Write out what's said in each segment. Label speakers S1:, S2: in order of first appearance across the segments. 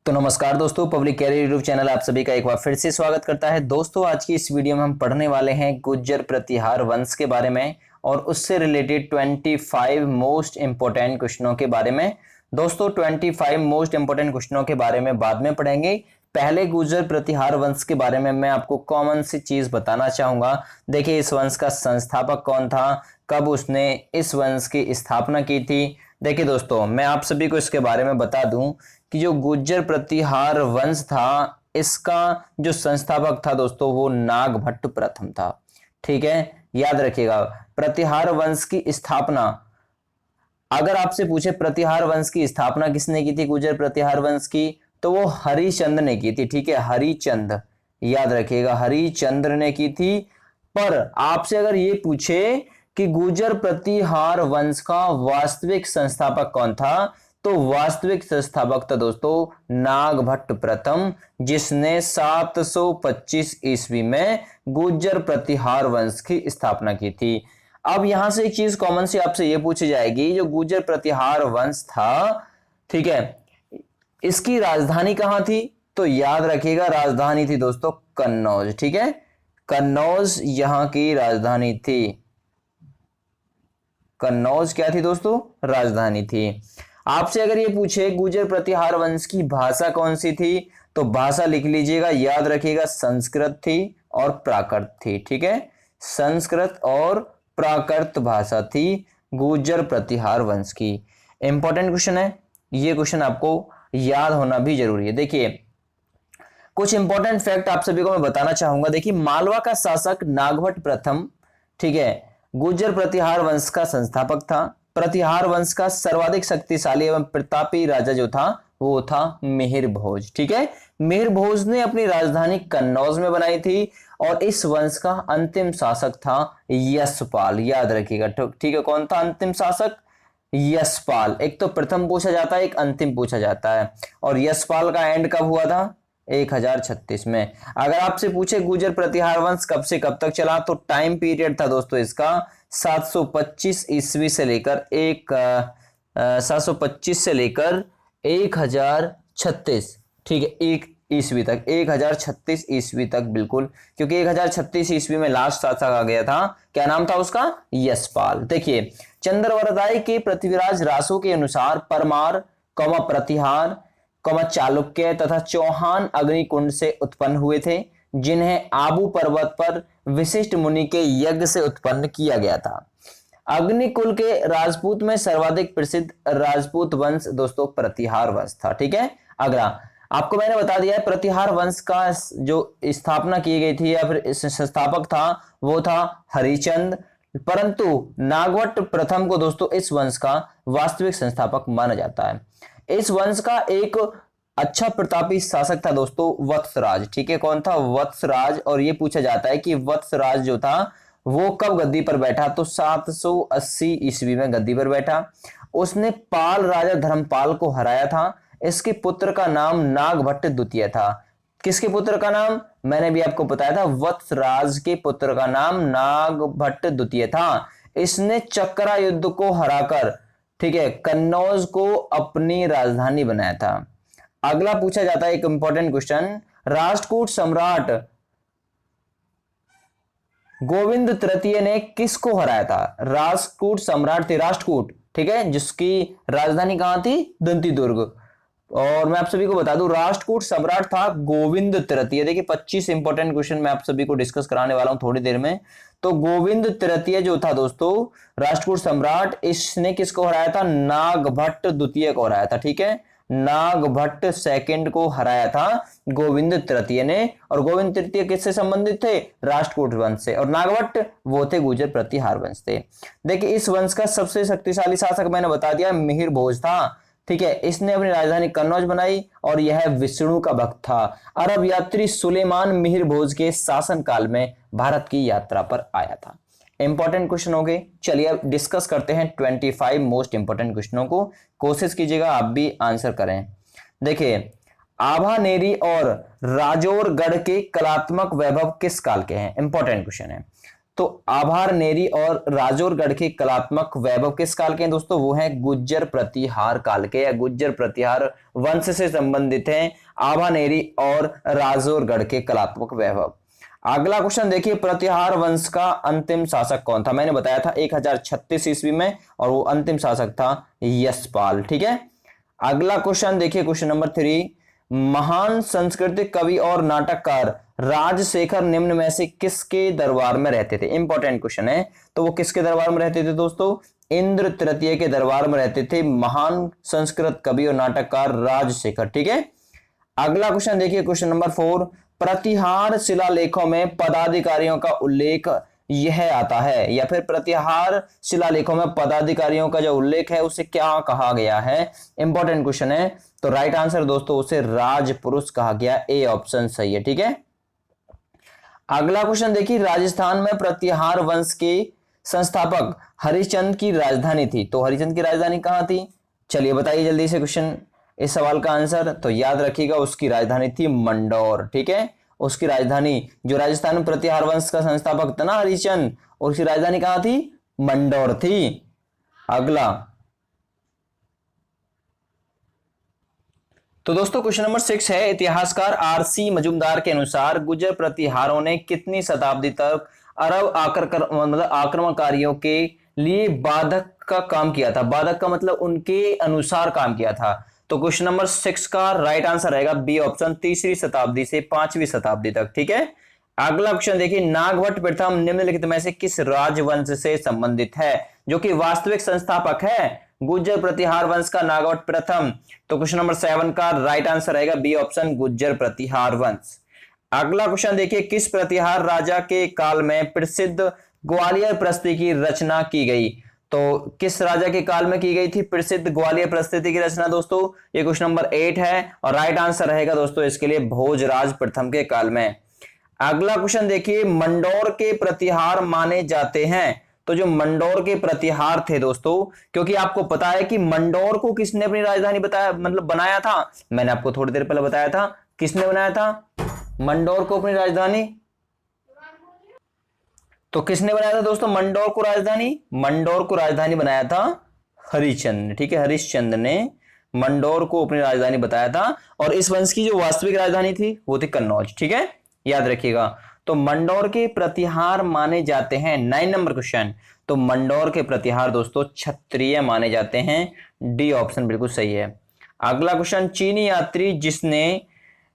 S1: तो नमस्कार दोस्तों, पब्लिक कैरियर यूट्यूब चैनल आप सभी का एक बार फिर से स्वागत करता है। दोस्तों, आज की इस वीडियो में हम पढ़ने वाले हैं गुर्जर प्रतिहार वंश के बारे में और उससे रिलेटेड 25 मोस्ट इंपोर्टेंट क्वेश्चनों के बारे में। दोस्तों, 25 मोस्ट इंपोर्टेंट क्वेश्चनों के बारे में बाद में पढ़ेंगे। पहले गुर्जर प्रतिहार वंश के बारे में मैं आपको कॉमन सी चीज बताना चाहूंगा। देखिए, इस वंश का संस्थापक कौन था, कब उसने इस वंश की स्थापना की थी। देखिए दोस्तों, मैं आप सभी को इसके बारे में बता दूं कि जो गुर्जर प्रतिहार वंश था, इसका जो संस्थापक था दोस्तों, वो नागभट्ट प्रथम था। ठीक है, याद रखिएगा। प्रतिहार वंश की स्थापना, अगर आपसे पूछे प्रतिहार वंश की स्थापना किसने की थी, गुर्जर प्रतिहार वंश की, तो वो हरिचंद ने की थी। ठीक है, हरिचंद, याद रखिएगा, हरिचंद्र ने की थी। पर आपसे अगर ये पूछे कि गुर्जर प्रतिहार वंश का वास्तविक संस्थापक कौन था, तो वास्तविक संस्थापक था दोस्तों नागभट्ट प्रथम, जिसने 725 ईस्वी में गुर्जर प्रतिहार वंश की स्थापना की थी। अब यहां से एक चीज कॉमन सी आपसे यह पूछी जाएगी, जो गुर्जर प्रतिहार वंश था, ठीक है, इसकी राजधानी कहां थी, तो याद रखिएगा राजधानी थी दोस्तों कन्नौज। ठीक है, कन्नौज यहां की राजधानी थी। कन्नौज क्या थी दोस्तों, राजधानी थी। आपसे अगर ये पूछे गुर्जर प्रतिहार वंश की भाषा कौन सी थी, तो भाषा लिख लीजिएगा, याद रखिएगा संस्कृत थी और प्राकृत थी। ठीक है, संस्कृत और प्राकृत भाषा थी गुर्जर प्रतिहार वंश की। इंपॉर्टेंट क्वेश्चन है ये, क्वेश्चन आपको याद होना भी जरूरी है। देखिए, कुछ इंपॉर्टेंट फैक्ट आप सभी को मैं बताना चाहूंगा। देखिए, मालवा का शासक नागभट्ट प्रथम, ठीक है, गुर्जर प्रतिहार वंश का संस्थापक था। प्रतिहार वंश का सर्वाधिक शक्तिशाली एवं प्रतापी राजा जो था, वो था मिहिर भोज। ठीक है, मिहिर भोज ने अपनी राजधानी कन्नौज में बनाई थी और इस वंश का अंतिम शासक था यशपाल। याद रखिएगा, ठीक है, कौन था अंतिम शासक, यशपाल। एक तो प्रथम पूछा जाता है, एक अंतिम पूछा जाता है, और यशपाल का एंड कब हुआ था, 1036 में। अगर आपसे पूछे गुर्जर प्रतिहार वंश कब से कब तक चला, तो टाइम पीरियड था दोस्तों इसका 725 ईस्वी से लेकर 725 से लेकर 1036। ठीक है, एक ईस्वी तक, 1036 ईस्वी तक, बिल्कुल, क्योंकि 1036 ईस्वी में लास्ट शासक आ गया था। क्या नाम था उसका, यशपाल। देखिए, चंद्रवरदाई के पृथ्वीराज रासो के अनुसार परमार, प्रतिहार, चालुक्य तथा चौहान अग्निकुंड से उत्पन्न हुए थे, जिन्हें आबू पर्वत पर विशिष्ट मुनि के यज्ञ से उत्पन्न किया गया था। अग्निकुल के राजपूत में सर्वाधिक प्रसिद्ध राजपूत वंश दोस्तों प्रतिहार वंश था। ठीक है, अगला आपको मैंने बता दिया है, प्रतिहार वंश का जो स्थापना की गई थी या फिर संस्थापक था, वो था हरिचंद। परंतु नागवट प्रथम को दोस्तों इस वंश का वास्तविक संस्थापक माना जाता है। इस वंश का एक अच्छा प्रतापी शासक था दोस्तों वत्सराज। ठीक है, कौन था, वत्सराज। और यह पूछा जाता है कि वत्सराज जो था वो कब गद्दी पर बैठा, तो 780 ईस्वी में गद्दी पर बैठा। उसने पाल राजा धर्मपाल को हराया था। इसके पुत्र का नाम नागभट्ट द्वितीय था। किसके पुत्र का नाम, मैंने भी आपको बताया था, वत्सराज के पुत्र का नाम नागभट्ट द्वितीय था। इसने चक्रा युद्ध को हराकर, ठीक है, कन्नौज को अपनी राजधानी बनाया था। अगला पूछा जाता है एक इंपॉर्टेंट क्वेश्चन, राष्ट्रकूट सम्राट गोविंद तृतीय ने किसको हराया था। राष्ट्रकूट सम्राट थे, राष्ट्रकूट, ठीक है, जिसकी राजधानी कहां थी, दंती दुर्ग। और मैं आप सभी को बता दूं, राष्ट्रकूट सम्राट था गोविंद तृतीय। देखिए, 25 इंपॉर्टेंट क्वेश्चन मैं आप सभी को डिस्कस कराने वाला हूं थोड़ी देर में। तो गोविंद तृतीय जो था दोस्तों राष्ट्रकूट सम्राट, इसने किसको हराया था, नागभट्ट द्वितीय को हराया था। ठीक है, नागभट्ट सेकंड को हराया था गोविंद तृतीय ने। और गोविंद तृतीय किससे संबंधित थे, राष्ट्रकूट वंश से, और नागभट्ट वो थे गुर्जर प्रतिहार वंश थे। देखिए, इस वंश का सबसे शक्तिशाली शासक मैंने बता दिया मिहिर भोज था। ठीक है, इसने अपनी राजधानी कन्नौज बनाई और यह विष्णु का भक्त था। अरब यात्री सुलेमान मिहिर भोज के शासनकाल में भारत की यात्रा पर आया था। इंपॉर्टेंट क्वेश्चन हो गए। चलिए अब डिस्कस करते हैं 25 मोस्ट इंपॉर्टेंट क्वेश्चनों को। कोशिश कीजिएगा आप भी आंसर करें। देखिए, आभानेरी और राजौरगढ़ के कलात्मक वैभव किस काल के हैं, इंपॉर्टेंट क्वेश्चन है। तो आभारनेरी और राजौरगढ़ के कलात्मक वैभव किस काल के हैं दोस्तों? वो है गुज्जर प्रतिहार काल के या गुज्जर प्रतिहार वंश से संबंधित हैं आभारनेरी और राजौरगढ़ के कलात्मक वैभव। अगला क्वेश्चन देखिए, प्रतिहार वंश का अंतिम शासक कौन था? मैंने बताया था 1036 ईस्वी में, और वो अंतिम शासक था यशपाल। ठीक है, अगला क्वेश्चन देखिए, क्वेश्चन नंबर 3, महान सांस्कृतिक कवि और नाटककार राजशेखर निम्न में से किसके दरबार में रहते थे? इंपॉर्टेंट क्वेश्चन है। तो वो किसके दरबार में रहते थे दोस्तों? इंद्र तृतीय के दरबार में रहते थे महान संस्कृत कवि और नाटककार राजशेखर। ठीक है, अगला क्वेश्चन देखिए, क्वेश्चन नंबर 4, प्रतिहार शिलालेखों में पदाधिकारियों का उल्लेख यह आता है, या फिर प्रतिहार शिलालेखों में पदाधिकारियों का जो उल्लेख है उसे क्या कहा गया है? इंपॉर्टेंट क्वेश्चन है। तो राइट आंसर दोस्तों उसे राजपुरुष कहा गया। ए ऑप्शन सही है। ठीक है, अगला क्वेश्चन देखिए, राजस्थान में प्रतिहार वंश के संस्थापक हरिश्चंद्र की राजधानी थी। तो हरिश्चंद्र की राजधानी कहां थी? चलिए बताइए जल्दी से क्वेश्चन, इस सवाल का आंसर। तो याद रखिएगा उसकी राजधानी थी मंडौर। ठीक है, उसकी राजधानी, जो राजस्थान में प्रतिहार वंश का संस्थापक था ना हरिश्चंद्र, उसकी राजधानी कहां थी? मंडौर थी। अगला, तो दोस्तों क्वेश्चन नंबर 6 है, इतिहासकार आरसी मजूमदार के अनुसार गुर्जर प्रतिहारों ने कितनी शताब्दी तक अरब आक्रमणकारियों के लिए बाधक का काम किया था? बाधक का मतलब उनके अनुसार काम किया था। तो क्वेश्चन नंबर 6 का राइट आंसर रहेगा बी ऑप्शन, 3री शताब्दी से 5वीं शताब्दी तक। ठीक है, अगला क्वेश्चन देखिए, नागभट्ट प्रथम निम्नलिखित में से किस राजवंश से संबंधित है जो कि वास्तविक संस्थापक है गुज्जर प्रतिहार वंश का? नागभट्ट प्रथम। तो क्वेश्चन नंबर 7 का राइट आंसर रहेगा बी ऑप्शन, गुज्जर प्रतिहार वंश। अगला क्वेश्चन देखिए, किस प्रतिहार राजा के काल में प्रसिद्ध ग्वालियर प्रस्ती की रचना की गई? तो किस राजा के काल में की गई थी प्रसिद्ध ग्वालियर प्रस्तुति की रचना दोस्तों? ये क्वेश्चन नंबर 8 है, और राइट आंसर रहेगा दोस्तों इसके लिए भोजराज प्रथम के काल में। अगला क्वेश्चन देखिए, मंडौर के प्रतिहार माने जाते हैं। तो जो मंडौर के प्रतिहार थे दोस्तों, क्योंकि आपको पता है कि मंडौर को किसने अपनी राजधानी बताया, मतलब बनाया था, मैंने आपको थोड़ी देर पहले बताया था, किसने बनाया था मंडौर को अपनी राजधानी? तो किसने बनाया था दोस्तों मंडौर को राजधानी? मंडौर को राजधानी बनाया था हरिश्चंद्र ने। ठीक है, हरिश्चंद्र ने मंडौर को अपनी राजधानी बताया था, और इस वंश की जो वास्तविक राजधानी थी वो थी कन्नौज। ठीक है, याद रखिएगा। तो मंडौर के प्रतिहार माने जाते हैं, 9 नंबर क्वेश्चन। तो मंडौर के प्रतिहार दोस्तों क्षत्रिय माने जाते हैं। डी ऑप्शन बिल्कुल सही है। अगला क्वेश्चन, चीनी यात्री जिसने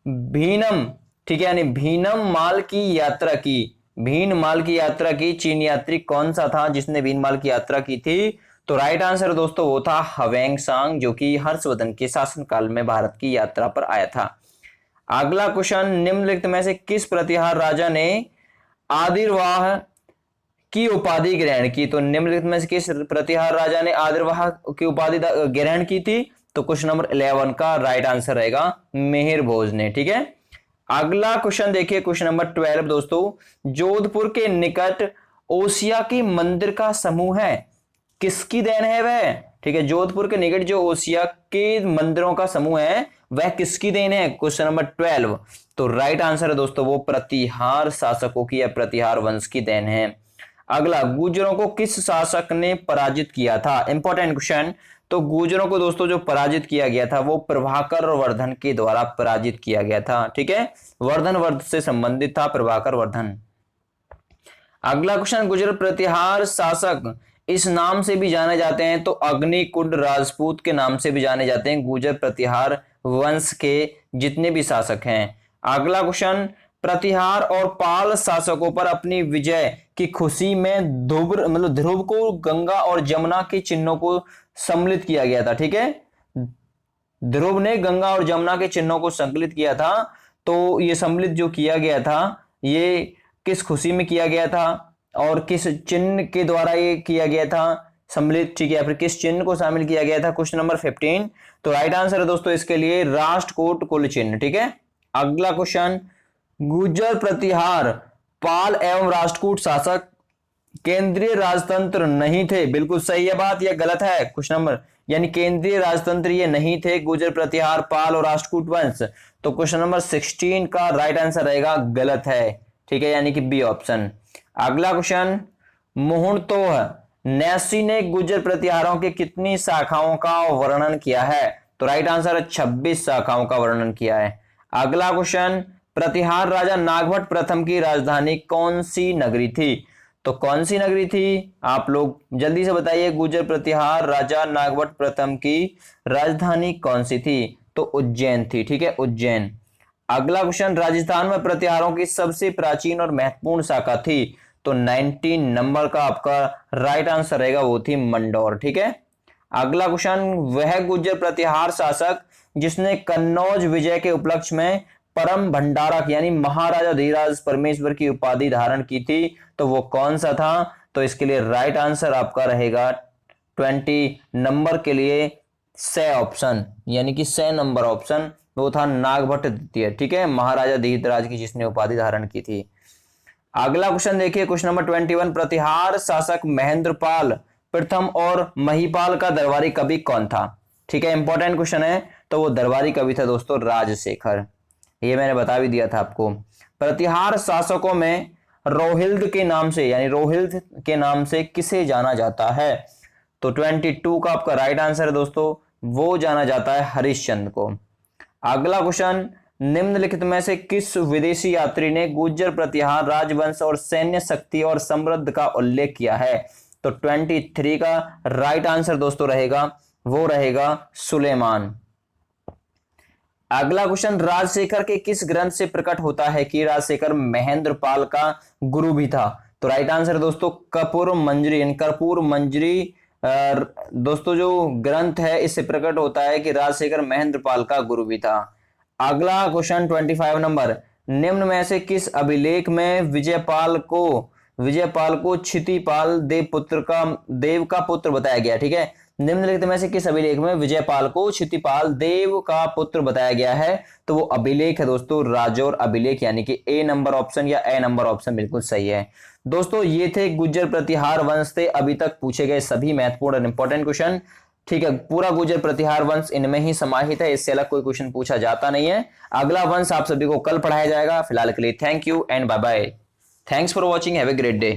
S1: भीनम, ठीक है, यानी भीनम माल की यात्रा की, भीन माल की यात्रा की, चीन यात्री कौन सा था जिसने भीन माल की यात्रा की थी? तो राइट आंसर दोस्तों वो था हवेंगसांग, जो कि हर्षवर्धन के शासनकाल में भारत की यात्रा पर आया था। अगला क्वेश्चन, निम्नलिखित में से किस प्रतिहार राजा ने आदिर्वाह की उपाधि ग्रहण की? तो निम्नलिखित में से किस प्रतिहार राजा ने आदिर्वाह की उपाधि ग्रहण की थी? तो क्वेश्चन नंबर 11 का राइट आंसर रहेगा मिहिर भोज ने। ठीक है, अगला क्वेश्चन देखिए, क्वेश्चन नंबर 12 दोस्तों, जोधपुर के निकट ओसिया की मंदिर का समूह है, किसकी देन है वह? ठीक है, जोधपुर के निकट जो ओसिया के मंदिरों का समूह है वह किसकी देन है? Question number 12। तो राइट आंसर है दोस्तों वो प्रतिहार शासकों की या प्रतिहार वंश की देन है। अगला, गुर्जरों को किस शासक ने पराजित किया था? Important question. तो गुर्जरों को दोस्तों जो पराजित किया गया था वो प्रभाकर वर्धन के द्वारा पराजित किया गया था। ठीक है, वर्धन वर्ध से संबंधित था प्रभाकर वर्धन। अगला क्वेश्चन, गुर्जर प्रतिहार शासक इस नाम से भी जाने जाते हैं, तो अग्निकुंड राजपूत के नाम से भी जाने जाते हैं गुर्जर प्रतिहार वंश के जितने भी शासक हैं। अगला क्वेश्चन, प्रतिहार और पाल शासकों पर अपनी विजय की खुशी में ध्रुव को गंगा और जमुना के चिन्हों को सम्मिलित किया गया था। ठीक है, ध्रुव ने गंगा और जमुना के चिन्हों को संकलित किया था। तो ये सम्मिलित जो किया गया था ये किस खुशी में किया गया था और किस चिन्ह के द्वारा ये किया गया था सम्मिलित? ठीक है, फिर किस चिन्ह को शामिल किया गया था? Question number 15। तो राइट आंसर है दोस्तों इसके लिए राष्ट्रकूट कुल चिन्ह। ठीक है, अगला क्वेश्चन, गुर्जर प्रतिहार पाल एवं राष्ट्रकूट शासक केंद्रीय राजतंत्र नहीं थे। बिल्कुल सही है बात, यह गलत है। क्वेश्चन नंबर, यानी केंद्रीय राजतंत्र ये नहीं थे गुर्जर प्रतिहार पाल और राष्ट्रकूट वंश। तो क्वेश्चन नंबर 16 का राइट आंसर रहेगा गलत है। ठीक है, यानी कि बी ऑप्शन। अगला क्वेश्चन, मुहुर्तोह नैसी ने गुर्जर प्रतिहारों के कितनी शाखाओं का वर्णन किया है? तो राइट आंसर है 26 शाखाओं का वर्णन किया है। अगला क्वेश्चन, प्रतिहार राजा नागभट्ट प्रथम की राजधानी कौन सी नगरी थी? तो कौन सी नगरी थी? आप लोग जल्दी से बताइए। गुर्जर प्रतिहार राजा नागभट्ट प्रथम की राजधानी कौन सी थी? तो उज्जैन थी। ठीक है, उज्जैन। अगला क्वेश्चन, राजस्थान में प्रतिहारों की सबसे प्राचीन और महत्वपूर्ण शाखा थी? तो 19 नंबर का आपका राइट आंसर रहेगा, वो थी मंडौर। ठीक है। अगला क्वेश्चन, वह गुर्जर प्रतिहार शासक जिसने कन्नौज विजय के उपलक्ष्य में परम भंडारक यानी महाराजा धीराज परमेश्वर की उपाधि धारण की थी, तो वो कौन सा था? तो इसके लिए राइट आंसर आपका रहेगा 20 नंबर के लिए से ऑप्शन, यानी कि से नंबर ऑप्शन, वो था नागभट्ट द्वितीय। ठीक है, महाराजा धीराज की जिसने उपाधि धारण की थी। अगला क्वेश्चन देखिए, क्वेश्चन नंबर 21, प्रतिहार शासक महेंद्रपाल प्रथम और महिपाल का दरबारी कवि कौन था? ठीक है, इंपॉर्टेंट क्वेश्चन है। तो वो दरबारी कवि था दोस्तों राजशेखर। ये मैंने बता भी दिया था आपको। प्रतिहार शासकों में रोहिल्द के नाम से, यानी रोहिल्द के नाम से किसे जाना जाता है? तो 22 का आपका राइट आंसर है दोस्तों, वो जाना जाता है हरिश्चंद्र को। अगला क्वेश्चन, निम्नलिखित में से किस विदेशी यात्री ने गुर्जर प्रतिहार राजवंश और सैन्य शक्ति और समृद्ध का उल्लेख किया है? तो 23 का राइट आंसर दोस्तों रहेगा, वो रहेगा सुलेमान। अगला क्वेश्चन, राजशेखर के किस ग्रंथ से प्रकट होता है कि राजशेखर महेंद्रपाल का गुरु भी था? तो राइट आंसर दोस्तों कर्पूर मंजरी, कर्पूर मंजरी दोस्तों जो ग्रंथ है इससे प्रकट होता है कि राजशेखर महेंद्रपाल का गुरु भी था। अगला क्वेश्चन 25 नंबर, निम्न में से किस अभिलेख में विजयपाल को क्षितिपाल देव का पुत्र बताया गया? ठीक है, निम्नलिखित में से किस अभिलेख में विजयपाल को क्षितिपाल देव का पुत्र बताया गया है? तो वो अभिलेख है दोस्तों राजौर अभिलेख, यानी कि ए नंबर ऑप्शन या ए नंबर ऑप्शन बिल्कुल सही है। दोस्तों ये थे गुर्जर प्रतिहार वंश से अभी तक पूछे गए सभी महत्वपूर्ण और इंपॉर्टेंट क्वेश्चन। ठीक है, पूरा गुर्जर प्रतिहार वंश इनमें ही समाहित है, इससे अलग कोई क्वेश्चन पूछा जाता नहीं है। अगला वंश आप सभी को कल पढ़ाया जाएगा। फिलहाल के लिए thank you and bye bye. Thanks for watching, have a great day.